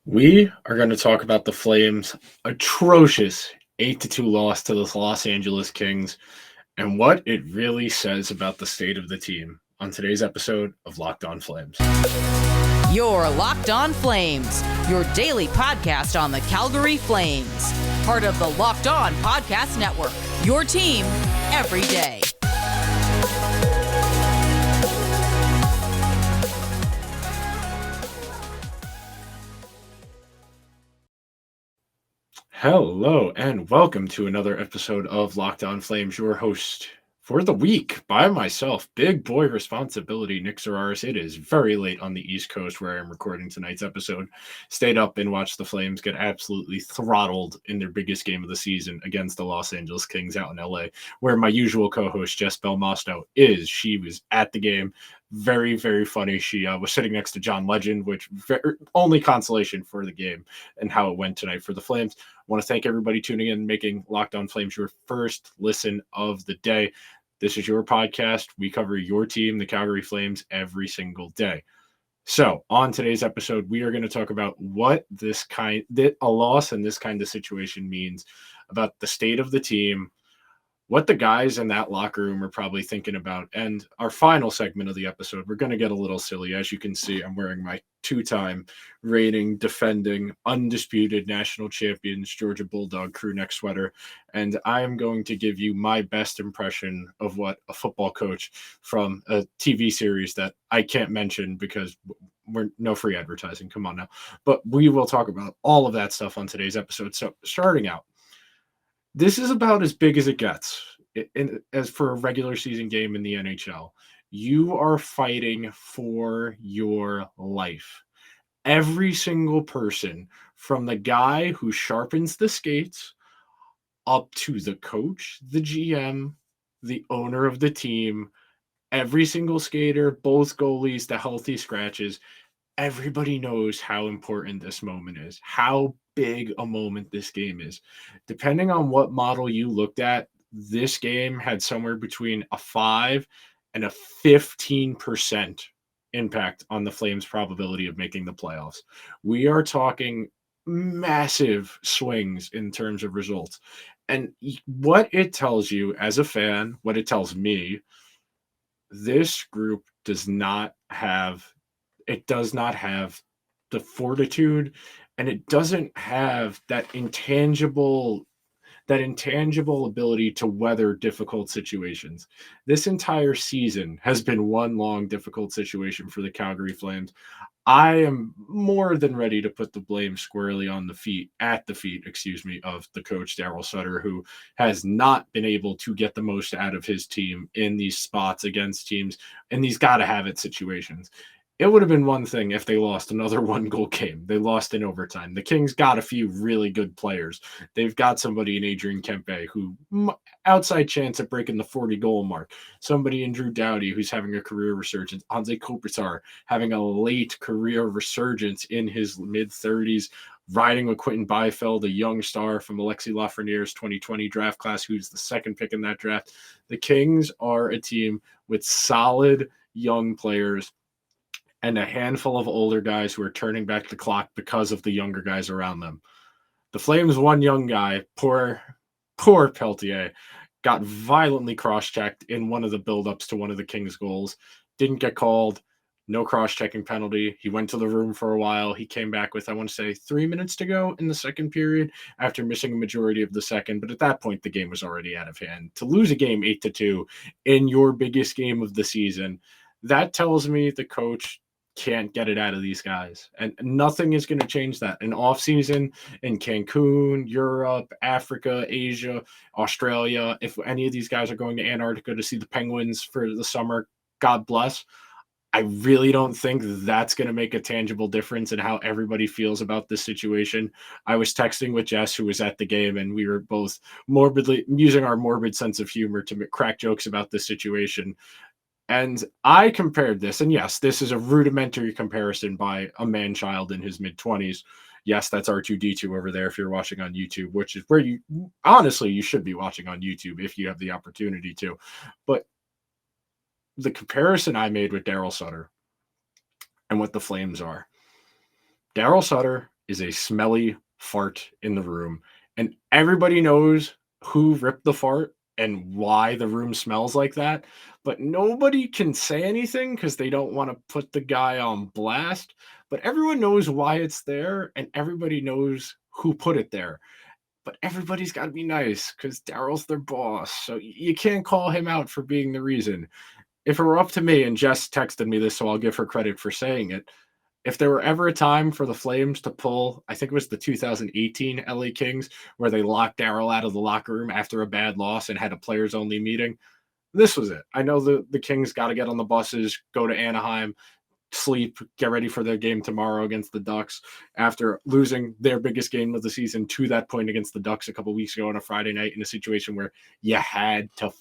We are going to talk about the Flames' atrocious 8-2 loss to the Los Angeles Kings and what it really says about the state of the team on today's episode of Locked On Flames. Your Locked On Flames, your daily podcast on the Calgary Flames. Part of the Locked On Podcast Network, your team every day. Hello and welcome to another episode of Locked On Flames, your host for the week by myself, big boy responsibility, Nick Zararis. It is very late on the East Coast where I'm recording tonight's episode. Stayed up and watched the Flames get absolutely throttled in their biggest game of the season against the Los Angeles Kings out in LA, where my usual co-host, Jess Belmosto, is. She was at the game. Very, very funny. She was sitting next to John Legend, which only consolation for the game and how it went tonight for the Flames. I want to thank everybody tuning in, making Locked On Flames your first listen of the day. This is your podcast. We cover your team, the Calgary Flames, every single day. So on today's episode, we are going to talk about what a loss in this kind of situation means, about the state of the team, what the guys in that locker room are probably thinking about. And our final segment of the episode, we're going to get a little silly. As you can see, I'm wearing my two-time reigning, defending, undisputed national champions Georgia Bulldog crew neck sweater. And I am going to give you my best impression of what a football coach from a TV series that I can't mention because we're no free advertising. Come on now. But we will talk about all of that stuff on today's episode. So starting out, this is about as big as it gets as for a regular season game in the NHL. You are fighting for your life. Every single person, from the guy who sharpens the skates up to the coach, the GM, the owner of the team, every single skater, both goalies, the healthy scratches, everybody knows how important this moment is, how big a moment this game is. Depending on what model you looked at, this game had somewhere between a 5 and a 15% impact on the Flames' probability of making the playoffs. We are talking massive swings in terms of results. And what it tells you as a fan, what it tells me, this group does not have the fortitude, and it doesn't have that intangible ability to weather difficult situations. This entire season has been one long difficult situation for the Calgary Flames. I am more than ready to put the blame squarely on at the feet, of the coach Daryl Sutter, who has not been able to get the most out of his team in these spots against teams in these gotta have it situations. It would have been one thing if they lost another one goal game. They lost in overtime. The Kings got a few really good players. They've got somebody in Adrian Kempe who outside chance at breaking the 40 goal mark. Somebody in Drew Doughty who's having a career resurgence. Anze Kopitar having a late career resurgence in his mid-30s, riding with Quentin Byfield, a young star from Alexis Lafreniere's 2020 draft class, who's the second pick in that draft. The Kings are a team with solid young players and a handful of older guys who are turning back the clock because of the younger guys around them. The Flames' one young guy, poor Peltier, got violently cross-checked in one of the build-ups to one of the Kings' goals. Didn't get called. No cross-checking penalty. He went to the room for a while. He came back with, I want to say, 3 minutes to go in the second period after missing a majority of the second. But at that point, the game was already out of hand. To lose a game 8-2 in your biggest game of the season, that tells me the coach can't get it out of these guys, and nothing is going to change that. An off season in Cancun, Europe, Africa, Asia, Australia, if any of these guys are going to Antarctica to see the penguins for the summer, God bless. I really don't think that's going to make a tangible difference in how everybody feels about this situation. I was texting with Jess, who was at the game, and we were both morbidly using our morbid sense of humor to crack jokes about this situation. And I compared this, and yes, this is a rudimentary comparison by a man-child in his mid-20s. Yes, that's R2D2 over there if you're watching on YouTube, which is where you should be watching on YouTube if you have the opportunity to. But the comparison I made with Daryl Sutter and what the Flames are, Daryl Sutter is a smelly fart in the room, and everybody knows who ripped the fart and why the room smells like that, but nobody can say anything because they don't want to put the guy on blast. But everyone knows why it's there, and everybody knows who put it there. But everybody's got to be nice because Daryl's their boss, so you can't call him out for being the reason. If it were up to me, and Jess texted me this, so I'll give her credit for saying it, if there were ever a time for the Flames to pull, I think it was the 2018 LA Kings, where they locked Daryl out of the locker room after a bad loss and had a players only meeting, this was it. I know the Kings got to get on the buses, go to Anaheim, sleep, get ready for their game tomorrow against the Ducks after losing their biggest game of the season to that point against the Ducks a couple weeks ago on a Friday night in a situation where you had to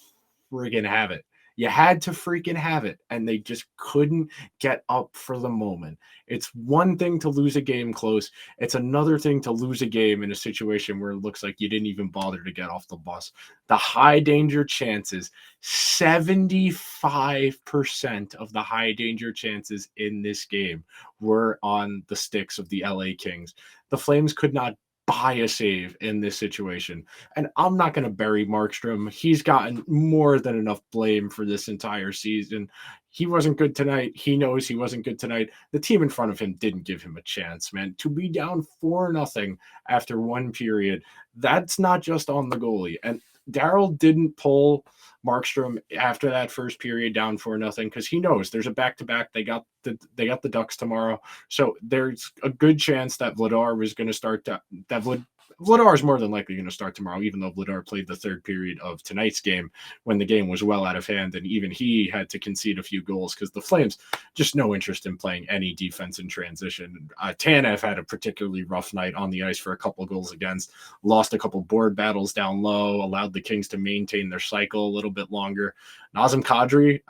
friggin' have it. You had to freaking have it, and they just couldn't get up for the moment. It's one thing to lose a game close. It's another thing to lose a game in a situation where it looks like you didn't even bother to get off the bus. The high danger chances, 75% of the high danger chances in this game were on the sticks of the LA Kings. The Flames could not buy a save in this situation. And I'm not going to bury Markstrom. He's gotten more than enough blame for this entire season. He wasn't good tonight. He knows he wasn't good tonight. The team in front of him didn't give him a chance, man. To be down 4-0 after one period, that's not just on the goalie. And Daryl didn't pull Markstrom after that first period down 4-0 because he knows there's a back-to-back. They got the Ducks tomorrow, so there's a good chance that Vladar was going to start. Vladar is more than likely going to start tomorrow, even though Vladar played the third period of tonight's game when the game was well out of hand, and even he had to concede a few goals because the Flames just no interest in playing any defense in transition. Tanev had a particularly rough night on the ice for a couple goals against, lost a couple board battles down low, allowed the Kings to maintain their cycle a little bit longer. Nazem Kadri,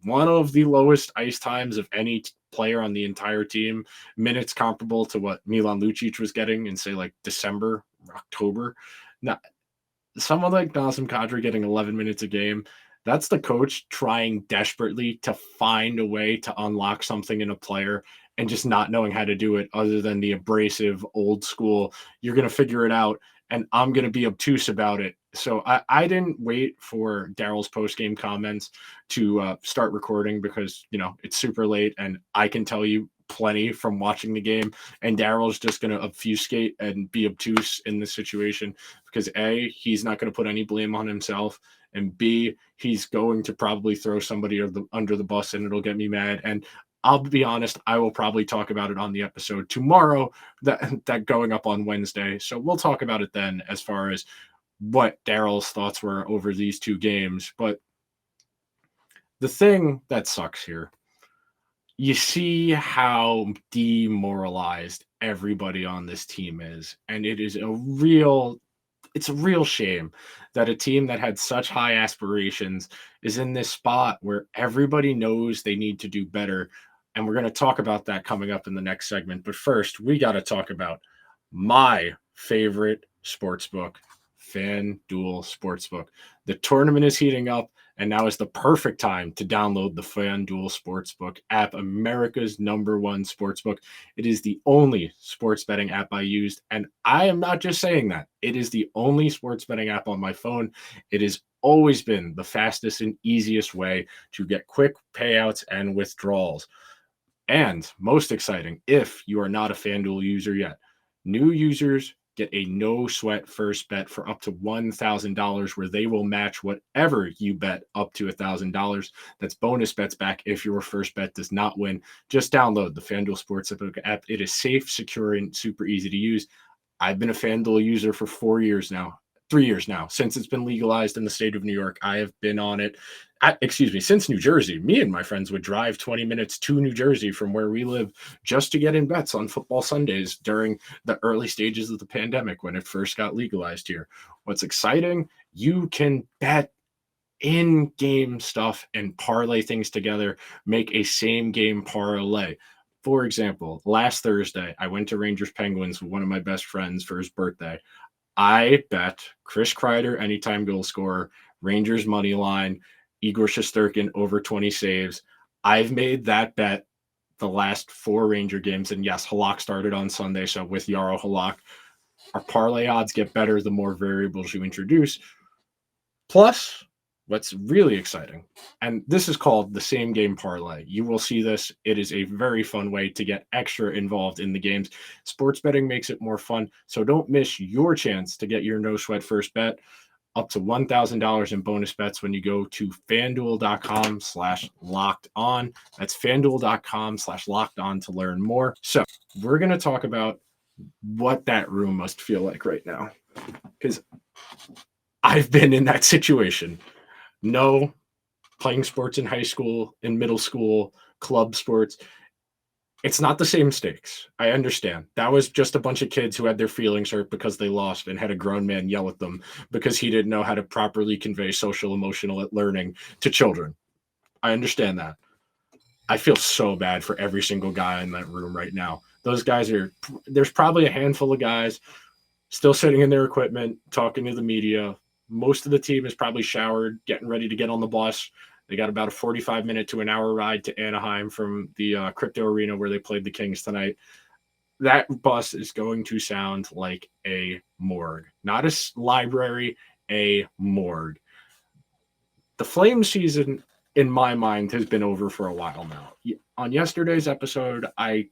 one of the lowest ice times of any player on the entire team, minutes comparable to what Milan Lucic was getting in, say, like December, October. Now, someone like Nazem Kadri getting 11 minutes a game, that's the coach trying desperately to find a way to unlock something in a player and just not knowing how to do it other than the abrasive, old school, you're going to figure it out, and I'm going to be obtuse about it. So I didn't wait for Daryl's post-game comments to start recording because, it's super late and I can tell you plenty from watching the game, and Daryl's just going to obfuscate and be obtuse in this situation because A, he's not going to put any blame on himself, and B, he's going to probably throw somebody under the bus and it'll get me mad. And I'll be honest, I will probably talk about it on the episode tomorrow that going up on Wednesday. So we'll talk about it then as far as what Daryl's thoughts were over these two games. But the thing that sucks here, you see how demoralized everybody on this team is. And it's a real shame that a team that had such high aspirations is in this spot where everybody knows they need to do better. And we're going to talk about that coming up in the next segment. But first, we got to talk about my favorite sportsbook, FanDuel Sportsbook. The tournament is heating up, and now is the perfect time to download the FanDuel Sportsbook app, America's #1 sportsbook. It is the only sports betting app I used, and I am not just saying that. It is the only sports betting app on my phone. It has always been the fastest and easiest way to get quick payouts and withdrawals. And most exciting, if you are not a FanDuel user yet, new users get a no sweat first bet for up to $1,000 where they will match whatever you bet up to $1,000. That's bonus bets back if your first bet does not win. Just download the FanDuel Sportsbook app. It is safe, secure, and super easy to use. I've been a FanDuel user for 3 years now, since it's been legalized in the state of New York. I have been on it, since New Jersey. Me and my friends would drive 20 minutes to New Jersey from where we live just to get in bets on football Sundays during the early stages of the pandemic when it first got legalized here. What's exciting, you can bet in-game stuff and parlay things together, make a same-game parlay. For example, last Thursday, I went to Rangers Penguins with one of my best friends for his birthday. I bet Chris Kreider, anytime goal scorer, Rangers money line, Igor Shesterkin over 20 saves. I've made that bet the last 4 Ranger games, and yes, Halak started on Sunday, so with Yaro Halak, our parlay odds get better the more variables you introduce. Plus, what's really exciting, and this is called the same game parlay. You will see this. It is a very fun way to get extra involved in the games. Sports betting makes it more fun, so don't miss your chance to get your no sweat first bet up to $1,000 in bonus bets when you go to fanduel.com/locked on. That's fanduel.com/locked on to learn more. So we're going to talk about what that room must feel like right now, because I've been in that situation. No, playing sports in high school, in middle school, club sports, it's not the same stakes. I understand. That was just a bunch of kids who had their feelings hurt because they lost and had a grown man yell at them because he didn't know how to properly convey social emotional learning to children. I understand that. I feel so bad for every single guy in that room right now. Those guys there's probably a handful of guys still sitting in their equipment, talking to the media. Most of the team is probably showered, getting ready to get on the bus. They got about a 45-minute to an hour ride to Anaheim from the crypto arena where they played the Kings tonight. That bus is going to sound like a morgue, not a library, a morgue. The Flames season, in my mind, has been over for a while now. On yesterday's episode, I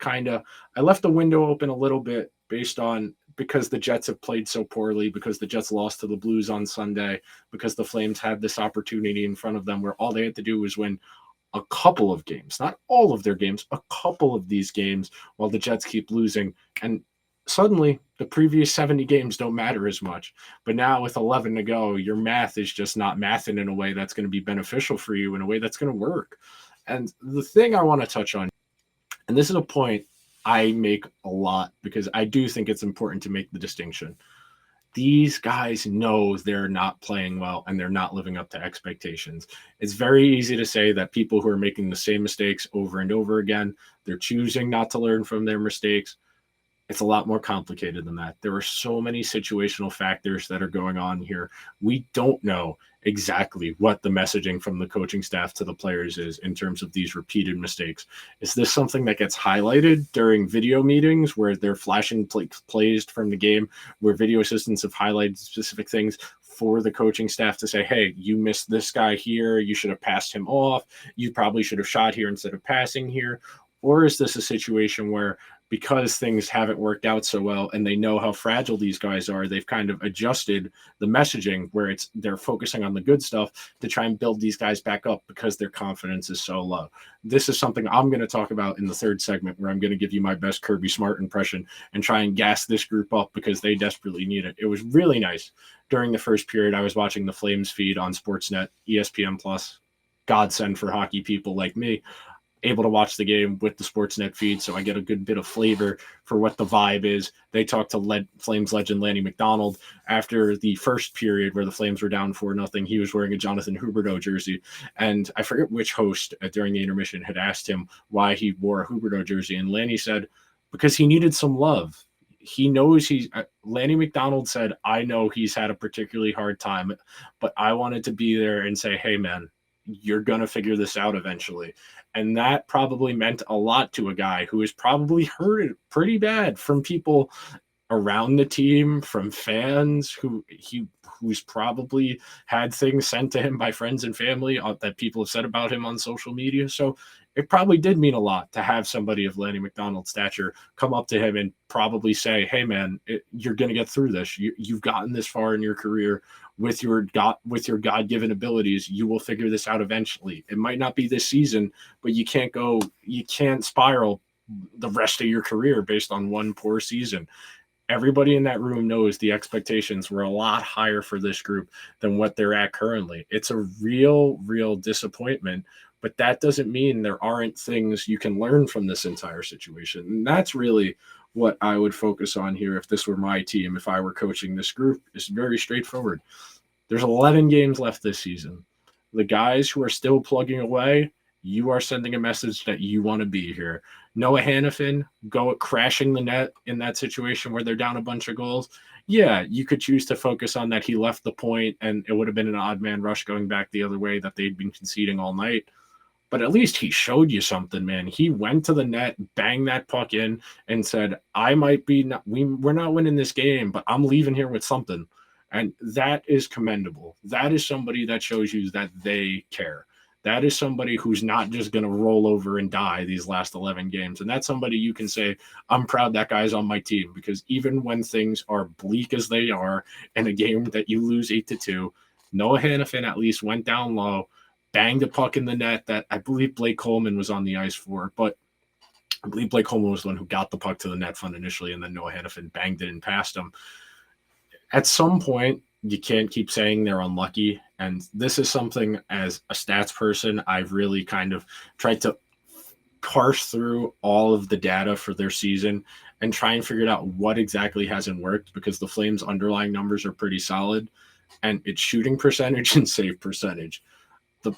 left the window open a little bit because the Jets have played so poorly, because the Jets lost to the Blues on Sunday, because the Flames had this opportunity in front of them where all they had to do was win a couple of games, not all of their games, a couple of these games while the Jets keep losing. And suddenly the previous 70 games don't matter as much. But now with 11 to go, your math is just not mathing in a way that's going to be beneficial for you, in a way that's going to work. And the thing I want to touch on, and this is a point I make a lot because I do think it's important to make the distinction. These guys know they're not playing well and they're not living up to expectations. It's very easy to say that people who are making the same mistakes over and over again, they're choosing not to learn from their mistakes. It's a lot more complicated than that. There are so many situational factors that are going on here. We don't know exactly what the messaging from the coaching staff to the players is in terms of these repeated mistakes. Is this something that gets highlighted during video meetings where they're flashing plays from the game, where video assistants have highlighted specific things for the coaching staff to say, hey, you missed this guy here, you should have passed him off, you probably should have shot here instead of passing here? Or is this a situation where, because things haven't worked out so well and they know how fragile these guys are, they've kind of adjusted the messaging where they're focusing on the good stuff to try and build these guys back up because their confidence is so low? This is something I'm going to talk about in the third segment, where I'm going to give you my best Kirby Smart impression and try and gas this group up because they desperately need it. It was really nice. During the first period, I was watching the Flames feed on Sportsnet, ESPN Plus, godsend for hockey people like me, able to watch the game with the Sportsnet feed, so I get a good bit of flavor for what the vibe is. They talked to Flames legend Lanny McDonald after the first period where the Flames were down 4-0. He was wearing a Jonathan Huberdeau jersey, and I forget which host during the intermission had asked him why he wore a Huberdeau jersey, and Lanny said, because he needed some love. He knows Lanny McDonald said, I know he's had a particularly hard time, but I wanted to be there and say, hey, man, you're going to figure this out eventually. And that probably meant a lot to a guy who is probably hurt pretty bad from people around the team, from fans who's probably had things sent to him by friends and family that people have said about him on social media. So it probably did mean a lot to have somebody of Lanny McDonald's stature come up to him and probably say, hey, man, you're going to get through this. You've gotten this far in your career with your God-given abilities. You will figure this out eventually. It might not be this season, but you can't spiral the rest of your career based on one poor season. Everybody in that room knows the expectations were a lot higher for this group than what they're at currently. It's a real disappointment, but that doesn't mean there aren't things you can learn from this entire situation. And that's really what I would focus on here if this were my team, if I were coaching this group. It's very straightforward. There's 11 games left this season. The guys who are still plugging away, you are sending a message that you want to be here. Noah Hannafin go crashing the net in that situation where they're down a bunch of goals. Yeah, you could choose to focus on that he left the point and it would have been an odd man rush going back the other way that they'd been conceding all night. but at least he showed you something, man. He went to the net, banged that puck in, and said, "I might be not, we're not winning this game, but I'm leaving here with something." And that is commendable. That is somebody that shows you that they care. That is somebody who's not just going to roll over and die these last 11 games. And that's somebody you can say, I'm proud that guy's on my team, because even when things are bleak as they are in a game that you lose 8-2, Noah Hannafin at least went down low, banged a puck in the net that I believe Blake Coleman was on the ice for. But I believe Blake Coleman was the one who got the puck to the net front initially, and then Noah Hannafin banged it and passed him. At some point, you can't keep saying they're unlucky. And this is something, as a stats person, I've really kind of tried to parse through all of the data for their season and try and figure out what exactly hasn't worked, because the Flames' underlying numbers are pretty solid, and it's shooting percentage and save percentage.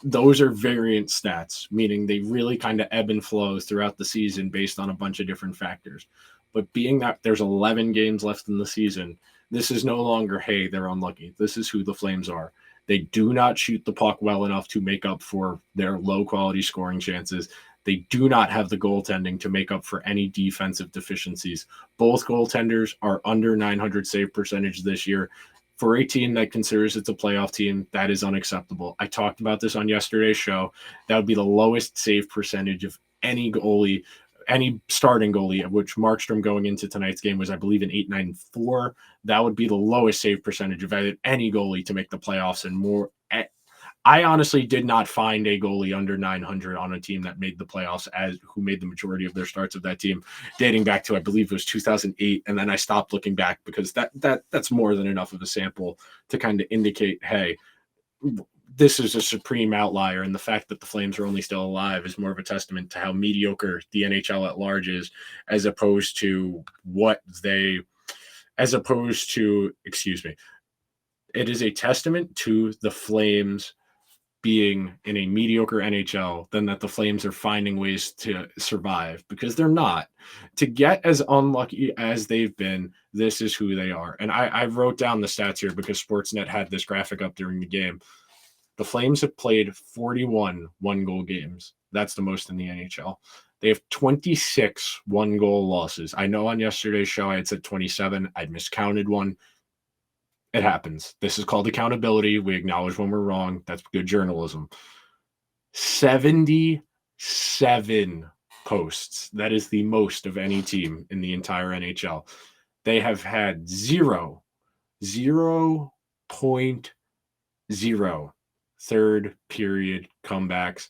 Those are variant stats, meaning they really kind of ebb and flow throughout the season based on a bunch of different factors. But being that there's 11 games left in the season, this is no longer, hey, they're unlucky. This is who the Flames are. They do not shoot the puck well enough to make up for their low-quality scoring chances. They do not have the goaltending to make up for any defensive deficiencies. Both goaltenders are under 900 save percentage this year. For a team that considers it's a playoff team, that is unacceptable. I talked about this on yesterday's show. That would be the lowest save percentage of any goalie, any starting goalie, of which Markstrom going into tonight's game was, I believe, an 8.94. That would be the lowest save percentage of any goalie to make the playoffs. And more, I honestly did not find a goalie under 900 on a team that made the playoffs, as who made the majority of their starts of that team, dating back to, I believe it was 2008. And then I stopped looking back, because that's more than enough of a sample to kind of indicate, hey, this is a supreme outlier. And the fact that the Flames are only still alive is more of a testament to how mediocre the NHL at large is, as opposed to it is a testament to the Flames being in a mediocre NHL than that the Flames are finding ways to survive, because they're not. To get as unlucky as they've been, this is who they are. And I wrote down the stats here because Sportsnet had this graphic up during the game. The Flames have played 41 one-goal games. That's the most in the NHL. They have 26 one-goal losses. I know on yesterday's show I had said 27. I'd miscounted one. It happens. This is called accountability. We acknowledge when we're wrong. That's good journalism. 77 posts. That is the most of any team in the entire NHL. They have had 0.0 third period comebacks.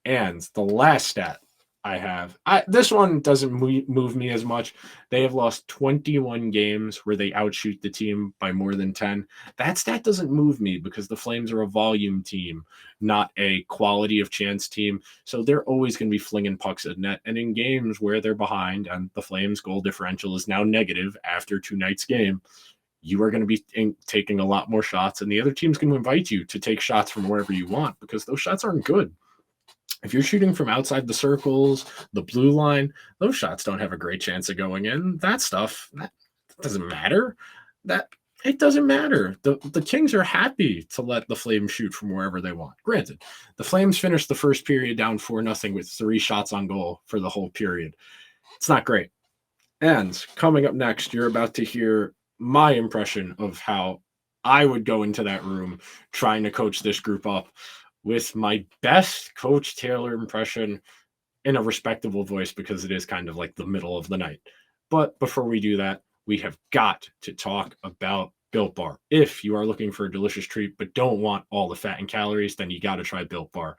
And the last stat I have, this one doesn't move me as much. They have lost 21 games where they outshoot the team by more than 10. That stat doesn't move me, because the Flames are a volume team, not a quality of chance team. So they're always going to be flinging pucks at net. And in games where they're behind and the Flames goal differential is now negative after tonight's game, you are going to be taking a lot more shots, and the other team's going to invite you to take shots from wherever you want, because those shots aren't good. If you're shooting from outside the circles, the blue line, those shots don't have a great chance of going in. That stuff, that doesn't matter. It doesn't matter. The Kings are happy to let the Flames shoot from wherever they want. Granted, the Flames finished the first period down 4-0 with 3 shots on goal for the whole period. It's not great. And coming up next, you're about to hear my impression of how I would go into that room trying to coach this group up, with my best Coach Taylor impression in a respectable voice, because it is kind of like the middle of the night. But before we do that, we have got to talk about Built Bar. If you are looking for a delicious treat but don't want all the fat and calories, then you got to try Built Bar.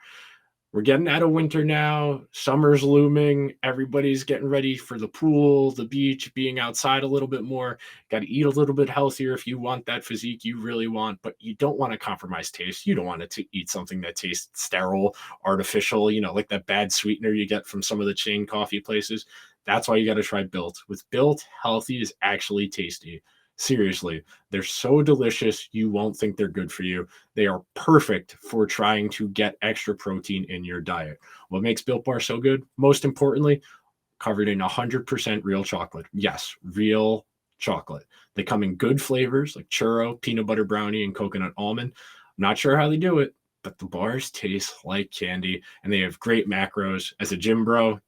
We're getting out of winter now. Summer's looming. Everybody's getting ready for the pool, the beach, being outside a little bit more. Got to eat a little bit healthier if you want that physique you really want, but you don't want to compromise taste. You don't want to eat something that tastes sterile, artificial, like that bad sweetener you get from some of the chain coffee places. That's why you got to try Built. With Built, healthy is actually tasty. Seriously, they're so delicious, you won't think they're good for you. They are perfect for trying to get extra protein in your diet. What makes Built Bar so good? Most importantly, covered in 100% real chocolate. Yes, real chocolate. They come in good flavors like churro, peanut butter brownie, and coconut almond. I'm not sure how they do it, but the bars taste like candy, and they have great macros. As a gym bro,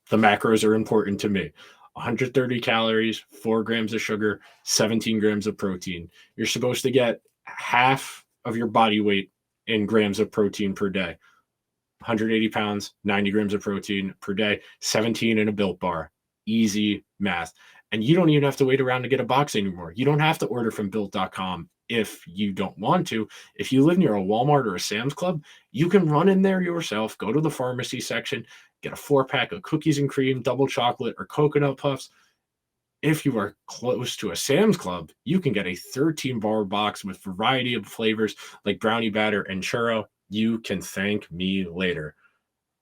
the macros are important to me. 130 calories, 4 grams of sugar, 17 grams of protein. You're supposed to get half of your body weight in grams of protein per day. 180 pounds, 90 grams of protein per day, 17 in a Built Bar. Easy math. And you don't even have to wait around to get a box anymore. You don't have to order from Built.com if you don't want to. If you live near a Walmart or a Sam's Club, you can run in there yourself, go to the pharmacy section, get a 4-pack of cookies and cream, double chocolate, or coconut puffs. If you are close to a Sam's Club, you can get a 13-bar box with a variety of flavors like brownie batter and churro. You can thank me later.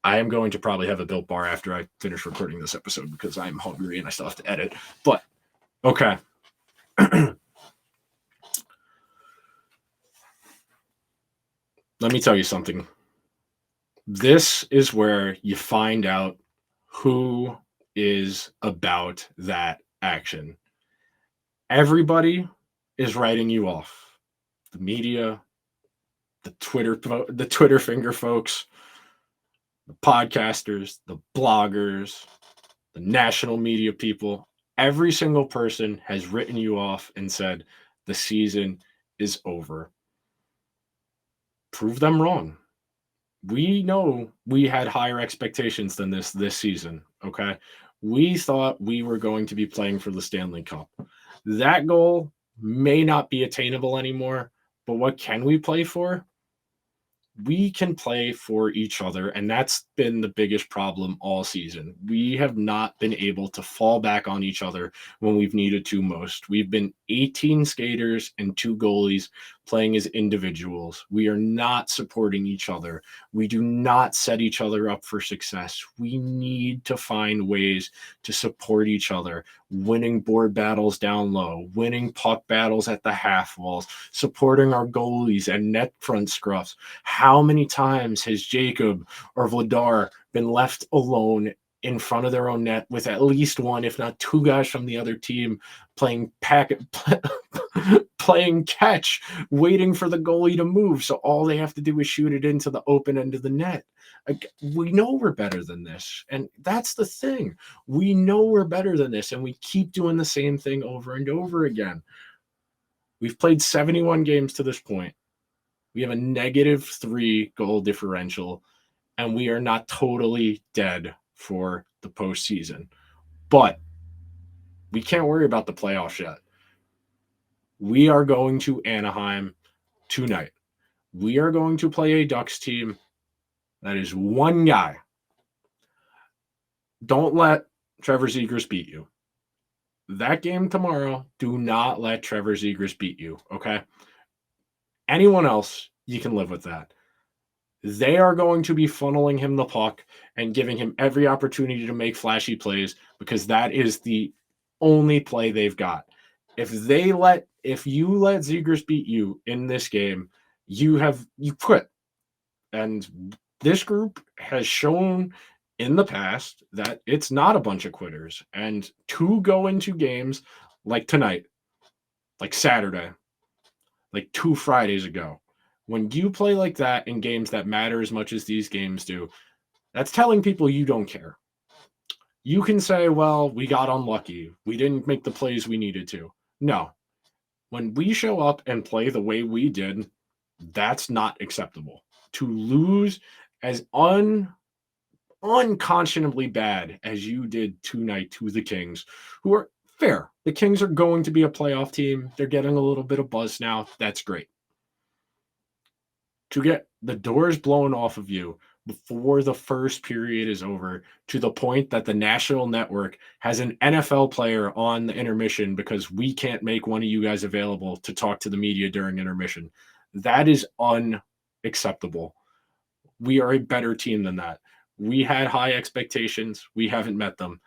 I am going to probably have a Built Bar after I finish recording this episode because I'm hungry and I still have to edit. But, okay. Let me tell you something. This is where you find out who is about that action. Everybody is writing you off. The media, the Twitter finger folks, the podcasters, the bloggers, the national media people. Every single person has written you off and said the season is over. Prove them wrong. We know we had higher expectations than this season, okay? We thought we were going to be playing for the Stanley Cup. That goal may not be attainable anymore, but what can we play for? We can play for each other, and that's been the biggest problem all season. We have not been able to fall back on each other when we've needed to most. We've been 18 skaters and 2 goalies playing as individuals. We are not supporting each other. We do not set each other up for success. We need to find ways to support each other, winning board battles down low, winning puck battles at the half walls, supporting our goalies and net front scruffs. How many times has Jacob or Vladar been left alone in front of their own net with at least one, if not 2 guys from the other team playing catch, waiting for the goalie to move, so all they have to do is shoot it into the open end of the net? Like, we know we're better than this, and that's the thing. We know we're better than this, and we keep doing the same thing over and over again. We've played 71 games to this point. We have a -3 goal differential, and we are not totally dead for the postseason. But we can't worry about the playoffs yet. We are going to Anaheim tonight. We are going to play a Ducks team that is one guy. Don't let Trevor Zegras beat you. That game tomorrow, do not let Trevor Zegras beat you, okay? Anyone else, you can live with that. They are going to be funneling him the puck and giving him every opportunity to make flashy plays because that is the only play they've got. If you let Zegras beat you in this game, you quit. And this group has shown in the past that it's not a bunch of quitters. And to go into games like tonight, like Saturday, like 2 Fridays ago, when you play like that in games that matter as much as these games do, that's telling people you don't care. You can say, well, we got unlucky. We didn't make the plays we needed to. No. When we show up and play the way we did, that's not acceptable. To lose as unconscionably bad as you did tonight to the Kings, who are fair. The Kings are going to be a playoff team. They're getting a little bit of buzz now. That's great. To get the doors blown off of you before the first period is over, to the point that the national network has an NFL player on the intermission because we can't make one of you guys available to talk to the media during intermission. That is unacceptable. We are a better team than that. We had high expectations. We haven't met them.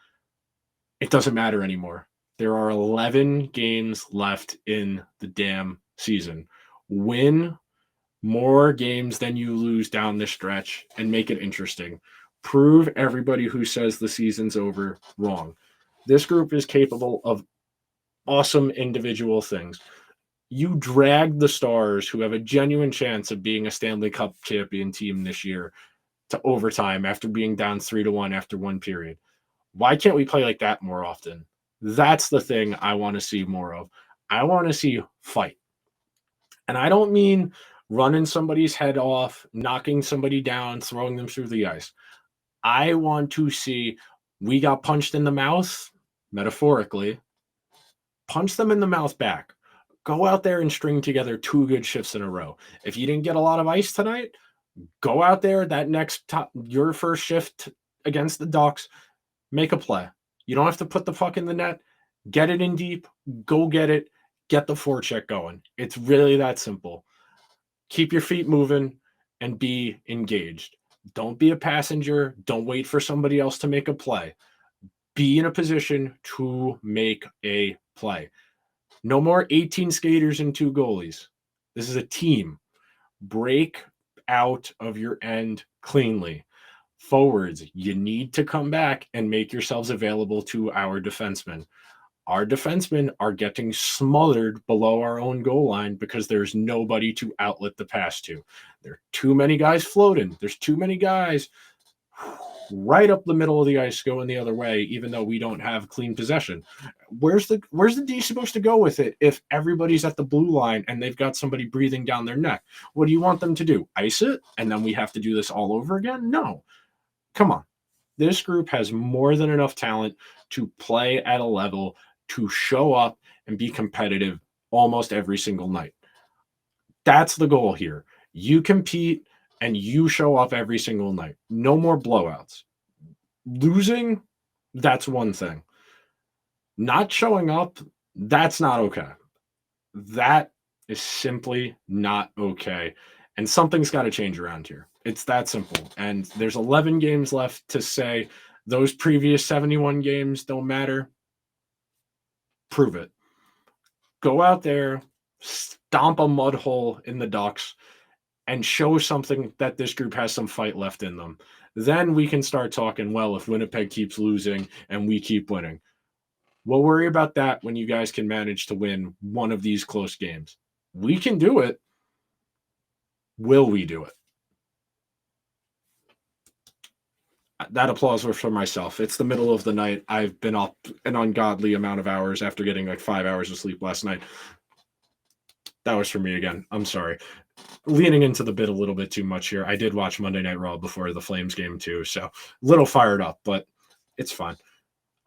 It doesn't matter anymore. There are 11 games left in the damn season. Win more games than you lose down the stretch and make it interesting. Prove everybody who says the season's over wrong. This group is capable of awesome individual things. You dragged the Stars, who have a genuine chance of being a Stanley Cup champion team this year, to overtime after being down 3-1 after one period. Why can't we play like that more often? That's the thing I want to see more of. I want to see fight. And I don't mean running somebody's head off, knocking somebody down, throwing them through the ice. I want to see we got punched in the mouth, metaphorically, punch them in the mouth back. Go out there and string together 2 good shifts in a row. If you didn't get a lot of ice tonight, go out there your first shift against the Ducks, make a play. You don't have to put the puck in the net. Get it in deep. Go get it. Get the forecheck going. It's really that simple. Keep your feet moving and be engaged. Don't be a passenger. Don't wait for somebody else to make a play. Be in a position to make a play. No more 18 skaters and 2 goalies. This is a team. Break out of your end cleanly. Forwards, you need to come back and make yourselves available to our defensemen. Our defensemen are getting smothered below our own goal line because there's nobody to outlet the pass to. There are too many guys floating. There's too many guys right up the middle of the ice going the other way, even though we don't have clean possession. Where's the D supposed to go with it if everybody's at the blue line and they've got somebody breathing down their neck? What do you want them to do? Ice it? And then we have to do this all over again? No. Come on. This group has more than enough talent to play at a level, to show up and be competitive almost every single night. That's the goal here. You compete and you show up every single night. No more blowouts. Losing, that's one thing. Not showing up, that's not okay. That is simply not okay. And something's got to change around here. It's that simple. And there's 11 games left to say those previous 71 games don't matter. Prove it. Go out there, stomp a mud hole in the Ducks, and show something that this group has some fight left in them. Then we can start talking, well, if Winnipeg keeps losing and we keep winning. We'll worry about that when you guys can manage to win one of these close games. We can do it. Will we do it? That applause was for myself. It's the middle of the night. I've been up an ungodly amount of hours after getting like 5 hours of sleep last night. That was for me again. I'm sorry. Leaning into the bit a little bit too much here. I did watch Monday Night Raw before the Flames game too, so a little fired up, but it's fine.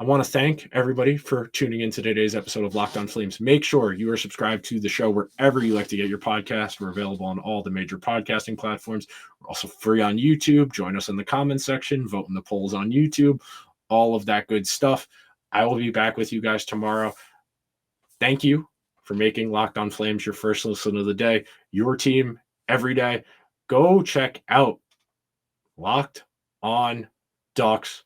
I want to thank everybody for tuning in to today's episode of Locked On Flames. Make sure you are subscribed to the show wherever you like to get your podcast. We're available on all the major podcasting platforms. We're also free on YouTube. Join us in the comments section. Vote in the polls on YouTube. All of that good stuff. I will be back with you guys tomorrow. Thank you for making Locked On Flames your first listen of the day. Your team every day. Go check out Locked On Ducks.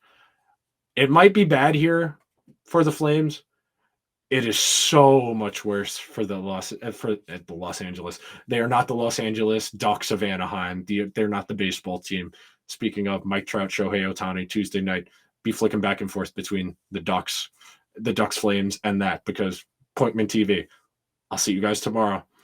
It might be bad here for the Flames. It is so much worse for the Los Angeles. They are not the Los Angeles Ducks of Anaheim. They're not the baseball team. Speaking of, Mike Trout, Shohei Ohtani, Tuesday night, be flicking back and forth between the Ducks Flames, and that, because Pointman TV. I'll see you guys tomorrow.